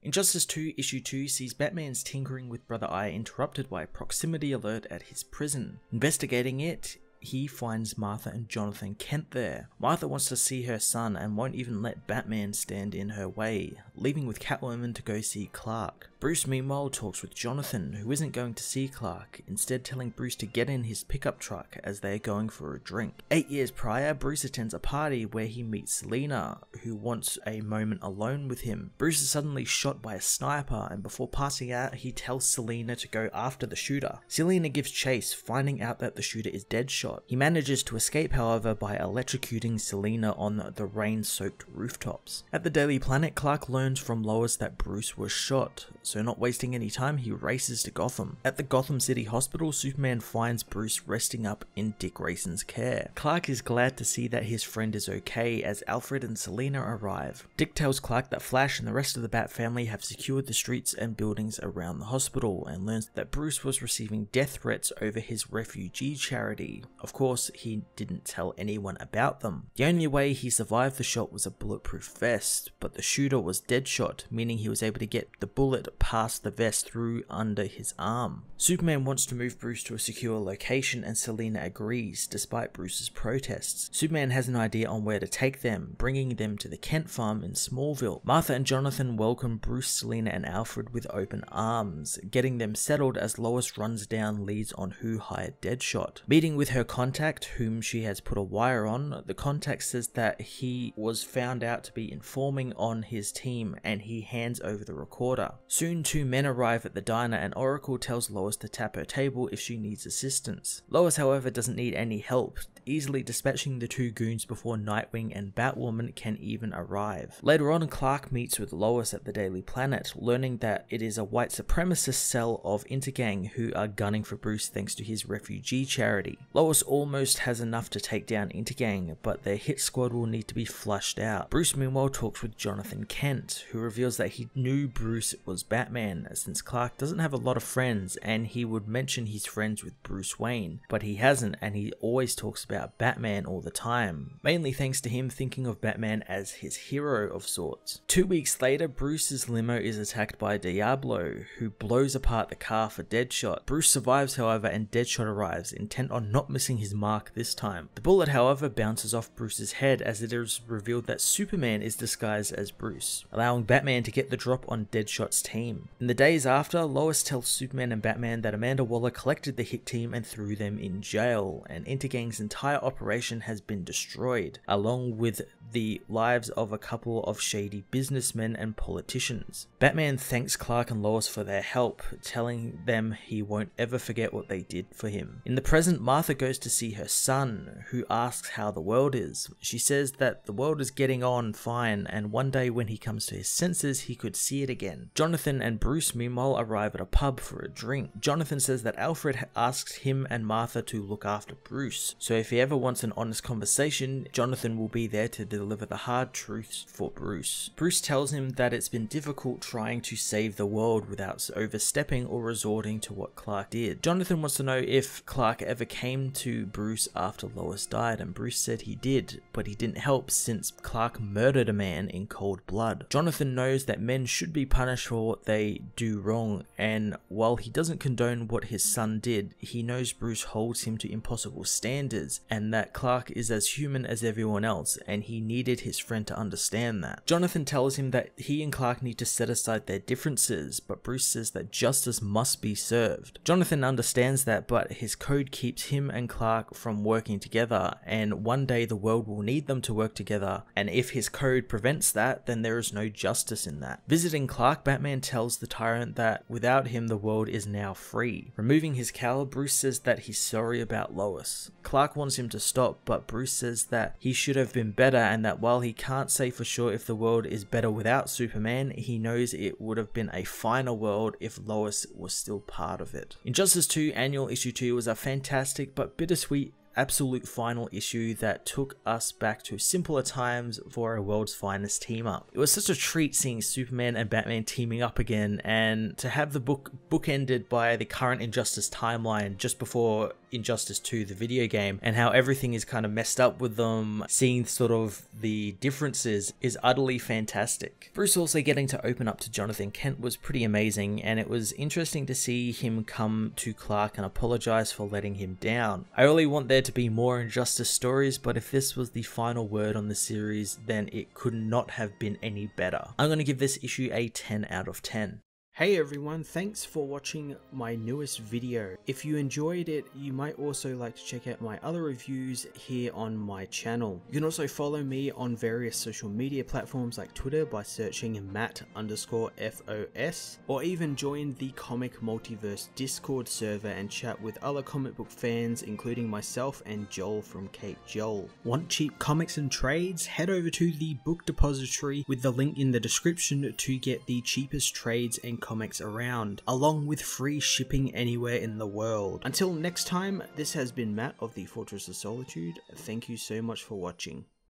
Injustice 2 Issue 2 sees Batman's tinkering with Brother Eye interrupted by a proximity alert at his prison. Investigating it, he finds Martha and Jonathan Kent there. Martha wants to see her son and won't even let Batman stand in her way, leaving with Catwoman to go see Clark. Bruce meanwhile talks with Jonathan, who isn't going to see Clark, instead telling Bruce to get in his pickup truck as they are going for a drink. 8 years prior, Bruce attends a party where he meets Selina, who wants a moment alone with him. Bruce is suddenly shot by a sniper, and before passing out, he tells Selina to go after the shooter. Selina gives chase, finding out that the shooter is Deadshot. He manages to escape, however, by electrocuting Selina on the rain-soaked rooftops. At the Daily Planet, Clark learns from Lois that Bruce was shot, so not wasting any time, he races to Gotham. At the Gotham City Hospital, Superman finds Bruce resting up in Dick Grayson's care. Clark is glad to see that his friend is okay as Alfred and Selina arrive. Dick tells Clark that Flash and the rest of the Bat family have secured the streets and buildings around the hospital, and learns that Bruce was receiving death threats over his refugee charity. Of course, he didn't tell anyone about them. The only way he survived the shot was a bulletproof vest, but the shooter was Deadshot, meaning he was able to get the bullet past the vest through under his arm. Superman wants to move Bruce to a secure location and Selina agrees, despite Bruce's protests. Superman has an idea on where to take them, bringing them to the Kent farm in Smallville. Martha and Jonathan welcome Bruce, Selina and Alfred with open arms, getting them settled as Lois runs down leads on who hired Deadshot. Meeting with her contact, whom she has put a wire on, the contact says that he was found out to be informing on his team and he hands over the recorder. Soon 2 men arrive at the diner and Oracle tells Lois to tap her table if she needs assistance. Lois, however, doesn't need any help, easily dispatching the 2 goons before Nightwing and Batwoman can even arrive. Later on, Clark meets with Lois at the Daily Planet, learning that it is a white supremacist cell of Intergang who are gunning for Bruce thanks to his refugee charity. Lois almost has enough to take down Intergang, but their hit squad will need to be flushed out. Bruce meanwhile talks with Jonathan Kent, who reveals that he knew Bruce was Batman, since Clark doesn't have a lot of friends and he would mention he's friends with Bruce Wayne, but he hasn't, and he always talks about Batman all the time, mainly thanks to him thinking of Batman as his hero of sorts. 2 weeks later, Bruce's limo is attacked by Diablo, who blows apart the car for Deadshot. Bruce survives, however, and Deadshot arrives, intent on not missing his mark this time. The bullet, however, bounces off Bruce's head as it is revealed that Superman is disguised as Bruce, allowing Batman to get the drop on Deadshot's team. In the days after, Lois tells Superman and Batman that Amanda Waller collected the hit team and threw them in jail, and Intergang's entire operation has been destroyed, along with the lives of a couple of shady businessmen and politicians. Batman thanks Clark and Lois for their help, telling them he won't ever forget what they did for him. In the present, Martha goes to see her son, who asks how the world is. She says that the world is getting on fine, and one day when he comes to his senses, he could see it again. Jonathan and Bruce meanwhile arrive at a pub for a drink. Jonathan says that Alfred asks him and Martha to look after Bruce, so if he ever wants an honest conversation, Jonathan will be there to deliver the hard truths for Bruce. Bruce tells him that it's been difficult trying to save the world without overstepping or resorting to what Clark did. Jonathan wants to know if Clark ever came to Bruce after Lois died, and Bruce said he did, but he didn't help since Clark murdered a man in cold blood. Jonathan knows that men should be punished for what they do wrong, and while he doesn't condone what his son did, he knows Bruce holds him to impossible standards, and that Clark is as human as everyone else, and he needed his friend to understand that. Jonathan tells him that he and Clark need to set aside their differences, but Bruce says that justice must be served. Jonathan understands that, but his code keeps him and Clark from working together, and one day the world will need them to work together, and if his code prevents that, then there is no justice in that. Visiting Clark, Batman tells the tyrant that without him the world is now free. Removing his cowl, Bruce says that he's sorry about Lois. Clark wants him to stop, but Bruce says that he should have been better, and that while he can't say for sure if the world is better without Superman, he knows it would have been a finer world if Lois was still part of it. Injustice 2 Annual Issue 2 was a fantastic but bittersweet absolute final issue that took us back to simpler times for a world's finest team up. It was such a treat seeing Superman and Batman teaming up again, and to have the book bookended by the current Injustice timeline just before Injustice 2, the video game, and how everything is kind of messed up with them, seeing sort of the differences is utterly fantastic. Bruce also getting to open up to Jonathan Kent was pretty amazing, and it was interesting to see him come to Clark and apologize for letting him down. I really want there to be more Injustice stories, but if this was the final word on the series, then it could not have been any better. I'm going to give this issue a 10 out of 10. Hey everyone, thanks for watching my newest video. If you enjoyed it, you might also like to check out my other reviews here on my channel. You can also follow me on various social media platforms like Twitter by searching Matt_FOS, or even join the Comic Multiverse Discord server and chat with other comic book fans, including myself and Joel from Cape Joel. Want cheap comics and trades? Head over to the Book Depository with the link in the description to get the cheapest trades and comics around, along with free shipping anywhere in the world. Until next time, this has been Matt of the Fortress of Solitude. Thank you so much for watching.